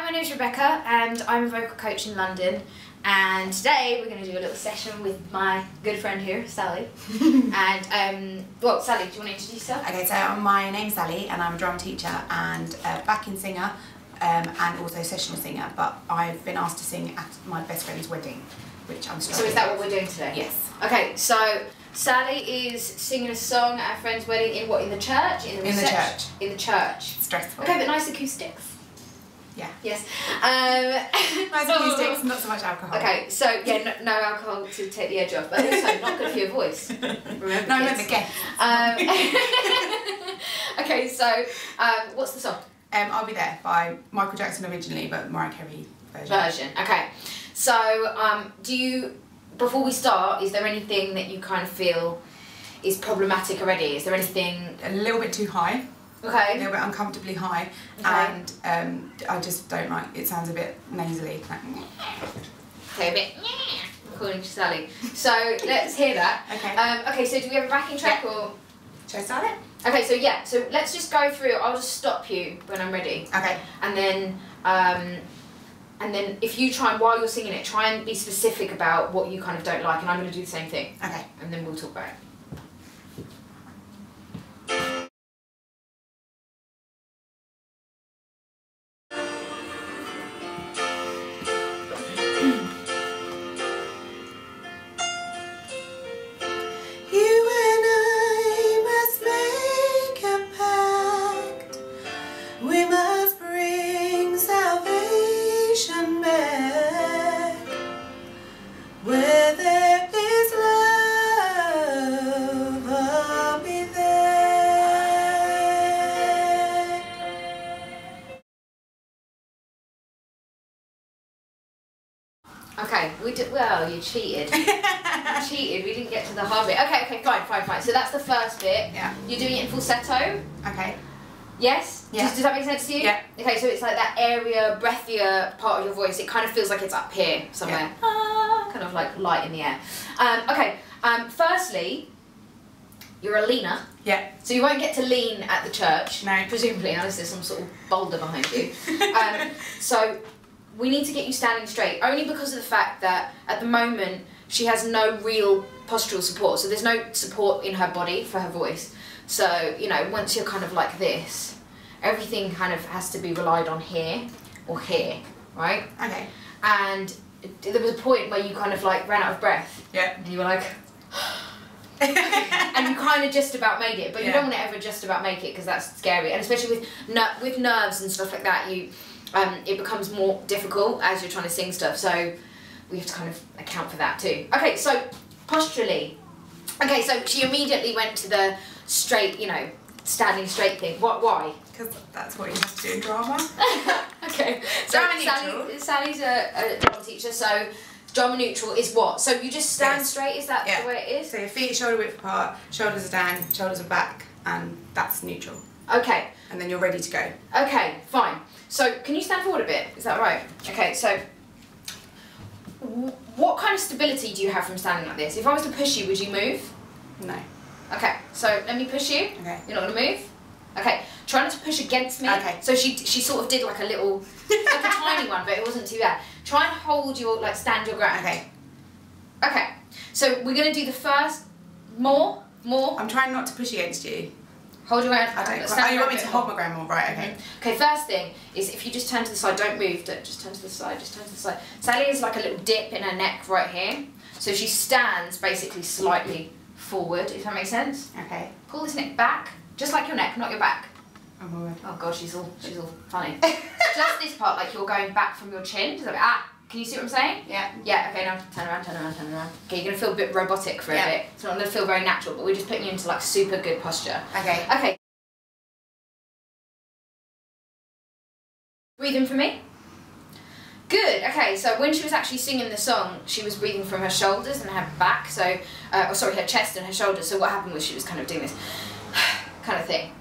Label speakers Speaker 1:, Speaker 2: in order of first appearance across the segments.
Speaker 1: my name's Rebecca and I'm a vocal coach in London, and today we're going to do a little session with my good friend here, Sally. And, well, Sally, do you want to introduce yourself?
Speaker 2: Okay, so my name's Sally and I'm a drama teacher and backing singer and also sessional singer, but I've been asked to sing at my best friend's wedding, which I'm struggling.
Speaker 1: So is that what we're doing today?
Speaker 2: Yes.
Speaker 1: Okay, so Sally is singing a song at a friend's wedding in what, in the church?
Speaker 2: In the church.
Speaker 1: In the church.
Speaker 2: Stressful.
Speaker 1: Okay, but nice acoustics.
Speaker 2: Yeah.
Speaker 1: Yes.
Speaker 2: Nice acoustics, not so much alcohol.
Speaker 1: Okay, so yeah, no alcohol to take the edge off, but also not good for your voice. Remember,
Speaker 2: no, I meant the guests.
Speaker 1: Okay, so what's the song?
Speaker 2: I'll Be There by Michael Jackson originally, but Mariah Carey version.
Speaker 1: Okay. So do you, before we start, is there anything that you kind of feel is problematic already? Is there anything...
Speaker 2: A little bit too high.
Speaker 1: Okay.
Speaker 2: A little bit uncomfortably high, okay. And I just don't like, it sounds a bit nasally.
Speaker 1: Okay, a bit according to Sally. So let's hear that.
Speaker 2: Okay.
Speaker 1: Okay, so do we have a backing track or?
Speaker 2: Should I start it?
Speaker 1: Okay, so yeah, so let's just go through. I'll just stop you when I'm ready.
Speaker 2: Okay.
Speaker 1: And then if you try and, while you're singing it, try and be specific about what you kind of don't like, and I'm going to do the same thing.
Speaker 2: Okay.
Speaker 1: And then we'll talk about it.
Speaker 2: Where there is love, I'll be there.
Speaker 1: Okay, we did well. You cheated. You cheated. We didn't get to the hard bit. Okay, fine. So that's the first bit.
Speaker 2: Yeah.
Speaker 1: You're doing it in falsetto.
Speaker 2: Okay.
Speaker 1: Yes?
Speaker 2: Yeah.
Speaker 1: Does that make sense to you?
Speaker 2: Yeah.
Speaker 1: Okay, so it's like that area, breathier part of your voice. It kind of feels like it's up here somewhere.
Speaker 2: Yeah.
Speaker 1: Ah, kind of like light in the air. Okay, firstly, you're a leaner.
Speaker 2: Yeah.
Speaker 1: So you won't get to lean at the church.
Speaker 2: No.
Speaker 1: Presumably, unless there's some sort of boulder behind you. So we need to get you standing straight, only because of the fact that at the moment she has no real postural support. So there's no support in her body for her voice. So, you know, once you're kind of like this, everything kind of has to be relied on here or here, right?
Speaker 2: Okay.
Speaker 1: And there was a point where you kind of like ran out of breath.
Speaker 2: Yeah.
Speaker 1: And you were like... and you kind of just about made it, but you don't want to ever just about make it because that's scary. And especially with nerves and stuff like that, you it becomes more difficult as you're trying to sing stuff. So we have to kind of account for that too. Okay, so posturally. Okay, so she immediately went to the straight, you know, standing straight thing. Why?
Speaker 2: Because that's what you have to do in drama.
Speaker 1: Okay. So Sally's a drama teacher, so drama neutral is what? So you just stand straight, is that the way it is?
Speaker 2: So your feet are shoulder width apart, shoulders are down, shoulders are back, and that's neutral.
Speaker 1: Okay.
Speaker 2: And then you're ready to go.
Speaker 1: Okay, fine. So can you stand forward a bit? Is that right? Okay, so what kind of stability do you have from standing like this? If I was to push you, would you move?
Speaker 2: No.
Speaker 1: Okay, so let me push you.
Speaker 2: Okay.
Speaker 1: You're not going to move? Okay, try not to push against me.
Speaker 2: Okay.
Speaker 1: So she sort of did like a little, like a tiny one, but it wasn't too bad. Try and hold your, like stand your ground.
Speaker 2: Okay.
Speaker 1: Okay, so we're going to do the first, more.
Speaker 2: I'm trying not to push against you.
Speaker 1: Hold your ground.
Speaker 2: I don't quite, you want me to hold my ground more, right, okay.
Speaker 1: Okay, first thing is if you just turn to the side, don't move, just turn to the side, Sally is like a little dip in her neck right here. So she stands basically slightly forward, if that makes sense.
Speaker 2: Okay.
Speaker 1: Pull this neck back, just like your neck, not your back.
Speaker 2: Oh
Speaker 1: god, she's all funny. Just this part, like you're going back from your chin. Just like, can you see what I'm saying?
Speaker 2: Yeah.
Speaker 1: Yeah, okay, now turn around. Okay, you're gonna feel a bit robotic for a bit. It's not gonna feel very natural, but we're just putting you into like super good posture.
Speaker 2: Okay.
Speaker 1: Okay. Breathe in for me. Good, okay, so when she was actually singing the song, she was breathing from her shoulders and her back, so, her chest and her shoulders, so what happened was she was kind of doing this kind of thing.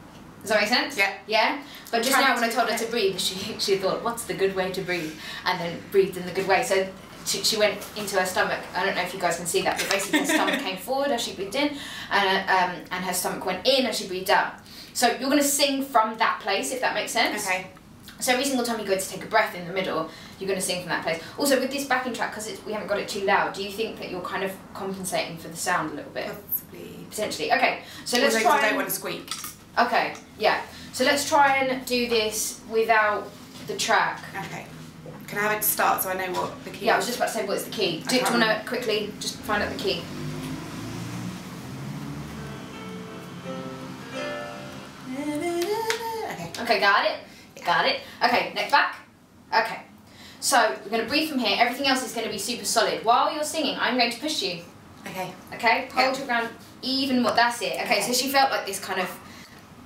Speaker 1: Does that make sense?
Speaker 2: Yeah.
Speaker 1: Yeah? But just now when I told her to breathe, she thought, what's the good way to breathe? And then breathed in the good way. So she went into her stomach. I don't know if you guys can see that, but basically her stomach came forward as she breathed in, and her stomach went in as she breathed out. So you're going to sing from that place, if that makes sense.
Speaker 2: Okay.
Speaker 1: So every single time you go to take a breath in the middle, you're going to sing from that place. Also, with this backing track, because we haven't got it too loud, do you think that you're kind of compensating for the sound a little bit?
Speaker 2: Possibly.
Speaker 1: Potentially. Okay, so let's
Speaker 2: Although
Speaker 1: try.
Speaker 2: I don't want to squeak.
Speaker 1: Okay, yeah. So let's try and do this without the track.
Speaker 2: Okay. Can I have it to start so I know what the key is?
Speaker 1: Yeah, I was just about to say what's the key. Do you want to quickly just find out the key?
Speaker 2: Okay.
Speaker 1: Okay, got it? Yeah. Got it. Okay, neck back. Okay. So we're going to breathe from here. Everything else is going to be super solid. While you're singing, I'm going to push you.
Speaker 2: Okay.
Speaker 1: Okay? Hold your ground even more. That's it. Okay, so she felt like this kind of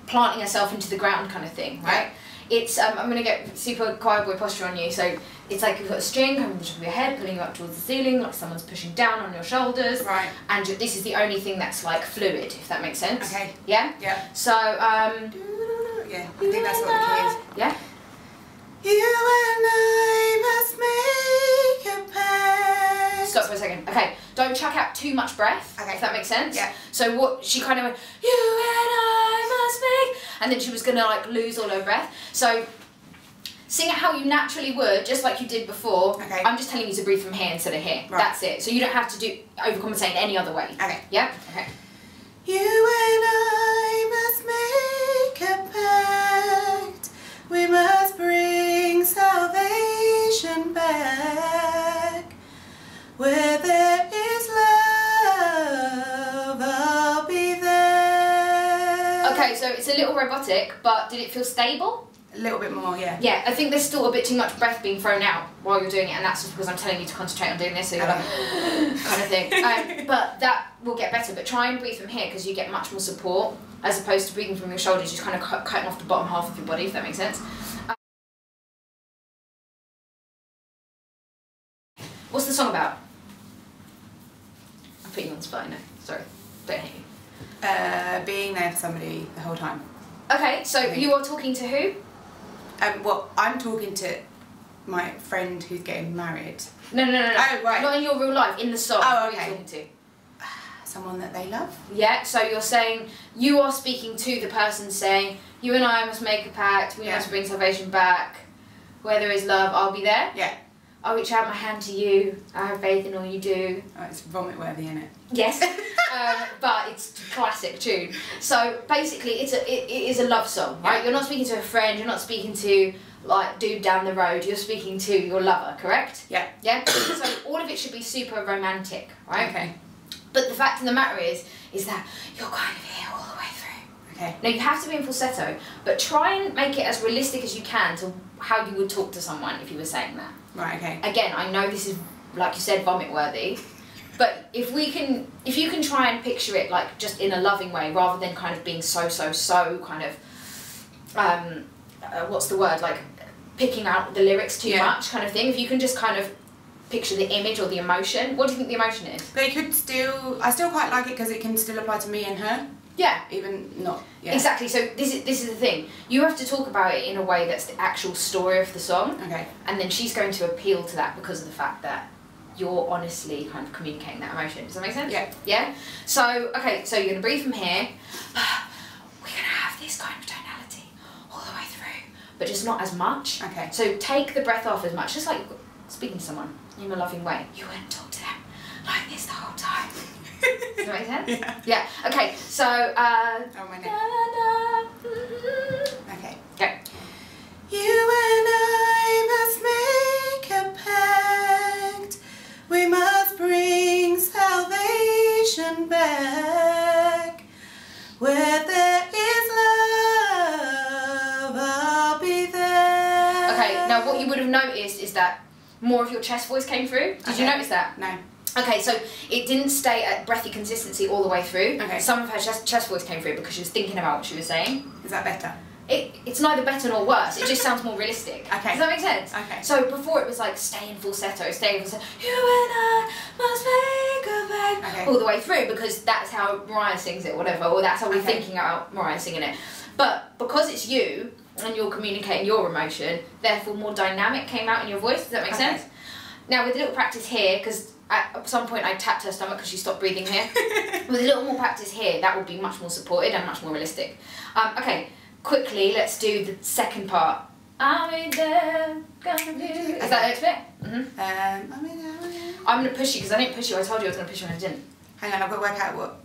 Speaker 1: planting herself into the ground kind of thing, right?
Speaker 2: Yeah.
Speaker 1: It's, I'm going to get super choir boy posture on you. So it's like you've got a string coming from the top of your head, pulling you up towards the ceiling, like someone's pushing down on your shoulders.
Speaker 2: Right.
Speaker 1: And this is the only thing that's like fluid, if that makes sense.
Speaker 2: Okay.
Speaker 1: Yeah?
Speaker 2: Yeah.
Speaker 1: So,
Speaker 2: yeah, I think that's what the key is.
Speaker 1: Yeah?
Speaker 2: You and I must make a pact.
Speaker 1: Stop for a second. Okay, don't chuck out too much breath,
Speaker 2: Okay.
Speaker 1: if that makes sense.
Speaker 2: Yeah.
Speaker 1: So what, she kind of went, you and I must make, and then she was going to like lose all her breath. So sing it how you naturally would, just like you did before.
Speaker 2: Okay.
Speaker 1: I'm just telling you to breathe from here instead of here.
Speaker 2: Right.
Speaker 1: That's it. So you don't have to do overcompensate in any other way.
Speaker 2: Okay.
Speaker 1: Yeah? Okay.
Speaker 2: You and I must make a pact. We must bring salvation back. Where there is love, I'll be there.
Speaker 1: Okay, so it's a little robotic, but did it feel stable?
Speaker 2: A little bit more, yeah.
Speaker 1: Yeah, I think there's still a bit too much breath being thrown out while you're doing it, and that's just because I'm telling you to concentrate on doing this, so you're like, kind of thing. But that will get better, but try and breathe from here because you get much more support as opposed to breathing from your shoulders, just kind of cutting off the bottom half of your body, if that makes sense. What's the song about? I'm putting you on the spot, I know. Sorry, don't hate you.
Speaker 2: Being there for somebody the whole time.
Speaker 1: Okay, so you are talking to who?
Speaker 2: Well, I'm talking to my friend who's getting married.
Speaker 1: No.
Speaker 2: Oh, right.
Speaker 1: Not in your real life, in the song.
Speaker 2: Oh,
Speaker 1: Who are
Speaker 2: okay.
Speaker 1: you talking to?
Speaker 2: Someone that they love.
Speaker 1: Yeah, so you're saying, you are speaking to the person saying, you and I must make a pact, we must bring salvation back, where there is love, I'll be there.
Speaker 2: Yeah.
Speaker 1: I'll reach out my hand to you, I have faith in all you do.
Speaker 2: Oh, it's vomit worthy, isn't it?
Speaker 1: Yes, but it's a classic tune. So basically it is a love song, right?
Speaker 2: Yeah.
Speaker 1: You're not speaking to a friend, you're not speaking to like dude down the road, you're speaking to your lover, correct?
Speaker 2: Yeah.
Speaker 1: Yeah? So all of it should be super romantic, right?
Speaker 2: Okay.
Speaker 1: But the fact of the matter is that you're kind of here all the way through.
Speaker 2: Okay.
Speaker 1: Now you have to be in falsetto, but try and make it as realistic as you can to how you would talk to someone if you were saying that.
Speaker 2: Right, okay.
Speaker 1: Again, I know this is, like you said, vomit worthy, but if you can try and picture it like just in a loving way rather than kind of being so kind of, what's the word, like picking out the lyrics too much kind of thing, if you can just kind of picture the image or the emotion. What do you think the emotion is?
Speaker 2: But it could still, I still quite like it because it can still apply to me and her.
Speaker 1: Yeah.
Speaker 2: Even not, yeah.
Speaker 1: Exactly, so this is the thing. You have to talk about it in a way that's the actual story of the song.
Speaker 2: Okay.
Speaker 1: And then she's going to appeal to that because of the fact that you're honestly kind of communicating that emotion. Does that make sense?
Speaker 2: Yeah.
Speaker 1: Yeah? So, okay, so you're going to breathe from here. We're going to have this kind of tonality all the way through, but just not as much.
Speaker 2: Okay.
Speaker 1: So take the breath off as much, just like you're speaking to someone in a loving way. You wouldn't talk to them like this the whole time. Does that make sense?
Speaker 2: Yeah.
Speaker 1: Yeah. Okay. So.
Speaker 2: Oh my neck. Okay.
Speaker 1: Okay.
Speaker 2: You and I must make a pact. We must bring salvation back. Where there is love, I'll be there.
Speaker 1: Okay. Now, what you would have noticed is that more of your chest voice came through. Did you notice that?
Speaker 2: No.
Speaker 1: Okay, so it didn't stay at breathy consistency all the way through.
Speaker 2: Okay.
Speaker 1: Some of her chest voice came through because she was thinking about what she was saying.
Speaker 2: Is that better?
Speaker 1: It's neither better nor worse. It just sounds more realistic.
Speaker 2: Okay.
Speaker 1: Does that make sense?
Speaker 2: Okay.
Speaker 1: So before it was like stay in falsetto, stay in falsetto. You and I must make a pact.
Speaker 2: Okay.
Speaker 1: All the way through because that's how Mariah sings it, whatever, or that's how we're
Speaker 2: Okay.
Speaker 1: thinking about Mariah singing it. But because it's you and you're communicating your emotion, therefore more dynamic came out in your voice. Does that make sense? Now with a little practice here, because at some point I tapped her stomach because she stopped breathing here. With a little more practice here, that will be much more supported and much more realistic. Okay, quickly, let's do the second part I'll be there, gonna do. Is that the next bit? I'm gonna push you because I didn't push you. I told you I was gonna push you and I didn't.
Speaker 2: Hang on, I've got to work out what.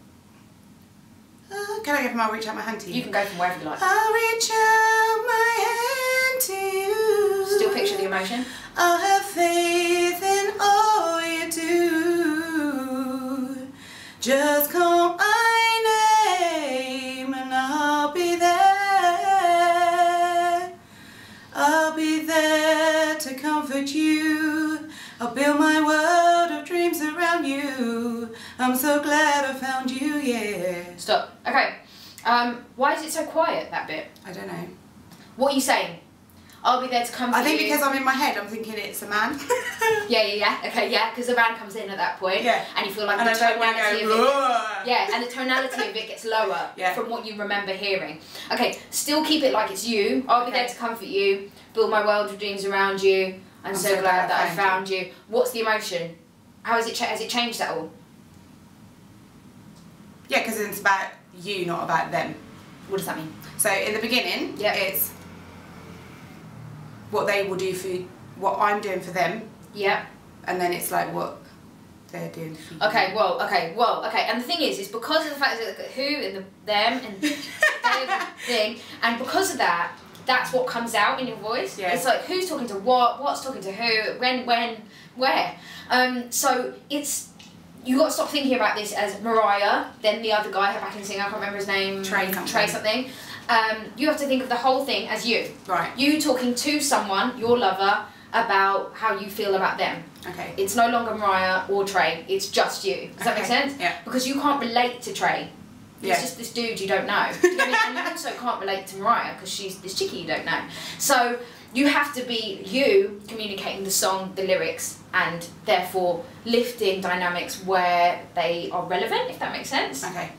Speaker 2: Can I go from I'll reach out my hand to you?
Speaker 1: You can go from wherever you like.
Speaker 2: I'll reach out my hand to you.
Speaker 1: Still picture the emotion.
Speaker 2: I'll have faith in all you do. Just call my name and I'll be there. I'll be there to comfort you. I'll build my world of dreams around you. I'm so glad I found you, yeah.
Speaker 1: Stop. Okay. Why is it so quiet, that bit?
Speaker 2: I don't know.
Speaker 1: What are you saying? I'll be there to comfort you.
Speaker 2: I think because I'm in my head, I'm thinking it's a man.
Speaker 1: Yeah. Okay, yeah, because the man comes in at that point.
Speaker 2: Yeah.
Speaker 1: And you feel like
Speaker 2: and
Speaker 1: the tonality of it. Yeah, and the tonality of it gets lower from what you remember hearing. Okay, still keep it like it's you. I'll be there to comfort you, build my world of dreams around you. I'm so glad that I found you. What's the emotion? How has it changed at all?
Speaker 2: Yeah, because it's about you, not about them.
Speaker 1: What does that mean?
Speaker 2: So in the beginning, it's what they will do for you, what I'm doing for them. Yeah. And then it's like what they're doing for you.
Speaker 1: Okay. And the thing is because of the fact that who and the them and they thing, and because of that, that's what comes out in your voice. Yeah. It's like who's talking to what, what's talking to who, when, where. So it's. You got to stop thinking about this as Mariah, then the other guy, her backing singer, I can't remember his name. Trey something. You have to think of the whole thing as you. Right. You talking to someone, your lover, about how you feel about them. Okay. It's no longer Mariah or Trey, it's just you. Does that make sense? Yeah. Because you can't relate to Trey. He's just this dude you don't know. Do you know what I mean? And you also can't relate to Mariah because she's this chickie you don't know. So you have to be you communicating the song, the lyrics, and therefore lifting dynamics where they are relevant, if that makes sense. Okay.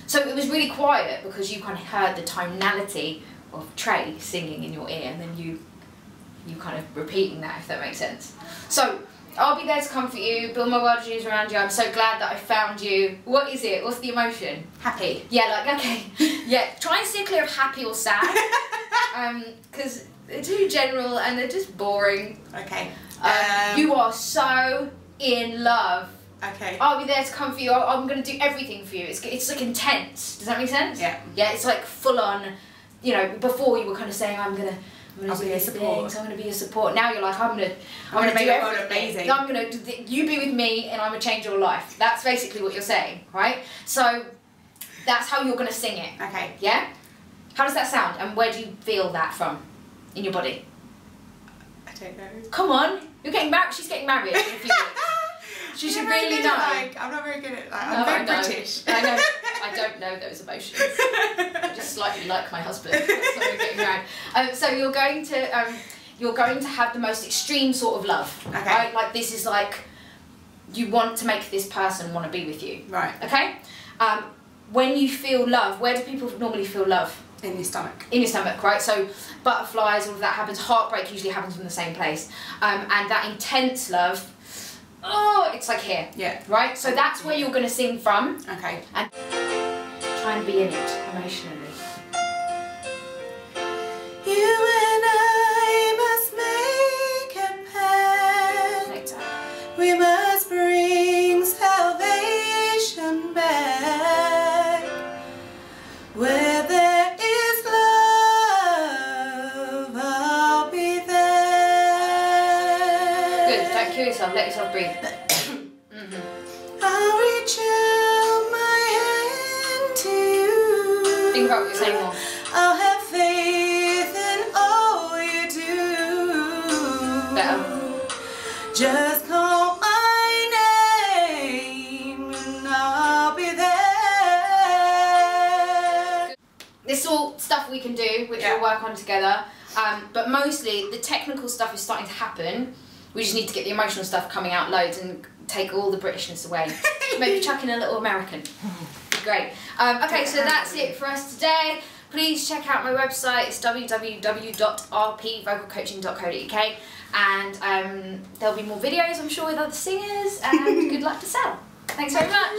Speaker 1: So it was really quiet because you kind of heard the tonality of Trey singing in your ear, and then you kind of repeating that, if that makes sense. So I'll be there to comfort you, build my world of dreams around you. I'm so glad that I found you. What is it? What's the emotion? Happy. Yeah, like, okay. Yeah, try and steer clear of happy or sad. Because they're too general and they're just boring. Okay. You are so in love. Okay. I'll be there to comfort you. I'm going to do everything for you. It's like intense. Does that make sense? Yeah. Yeah, it's like full on, you know, before you were kind of saying, I'm going to be a support. So I'm going to be a support. Now you're like, I'm going to do everything. Amazing. I'm going to, you be with me and I'm going to change your life. That's basically what you're saying, right? So that's how you're going to sing it. Okay. Yeah? How does that sound? And where do you feel that from in your body?
Speaker 2: I don't know.
Speaker 1: Come on. You're getting married. She's getting married in a few weeks. She should really know.
Speaker 2: I'm not very good at that. I'm very British.
Speaker 1: I know. I don't know those emotions. I just slightly like my husband. That's why we're getting married. So you're going to have the most extreme sort of love. Okay. Right? Like this is like you want to make this person want to be with you. Right. Okay. When you feel love, where do people normally feel love?
Speaker 2: In your stomach.
Speaker 1: In your stomach, right? So butterflies, all of that happens. Heartbreak usually happens from the same place. And that intense love. Oh, it's like here. Yeah. Right? So that's where you're going to sing from. Okay. And try and be in it emotionally.
Speaker 2: You and I must make a pact. We must bring salvation back. Where there is love, I'll be there.
Speaker 1: Good. Don't kill yourself. Let yourself breathe.
Speaker 2: I'll reach out my hand to you.
Speaker 1: Think about what you're saying more.
Speaker 2: I'll have faith in all you do.
Speaker 1: Better.
Speaker 2: Just call my name and I'll be there.
Speaker 1: This is all stuff we can do, which we'll work on together. But mostly, the technical stuff is starting to happen. We just need to get the emotional stuff coming out loads and take all the Britishness away. Maybe chuck in a little American. Great. Okay, so that's it for us today. Please check out my website. It's www.rpvocalcoaching.co.uk, and there'll be more videos, I'm sure, with other singers, and good luck to sell. Thanks very much.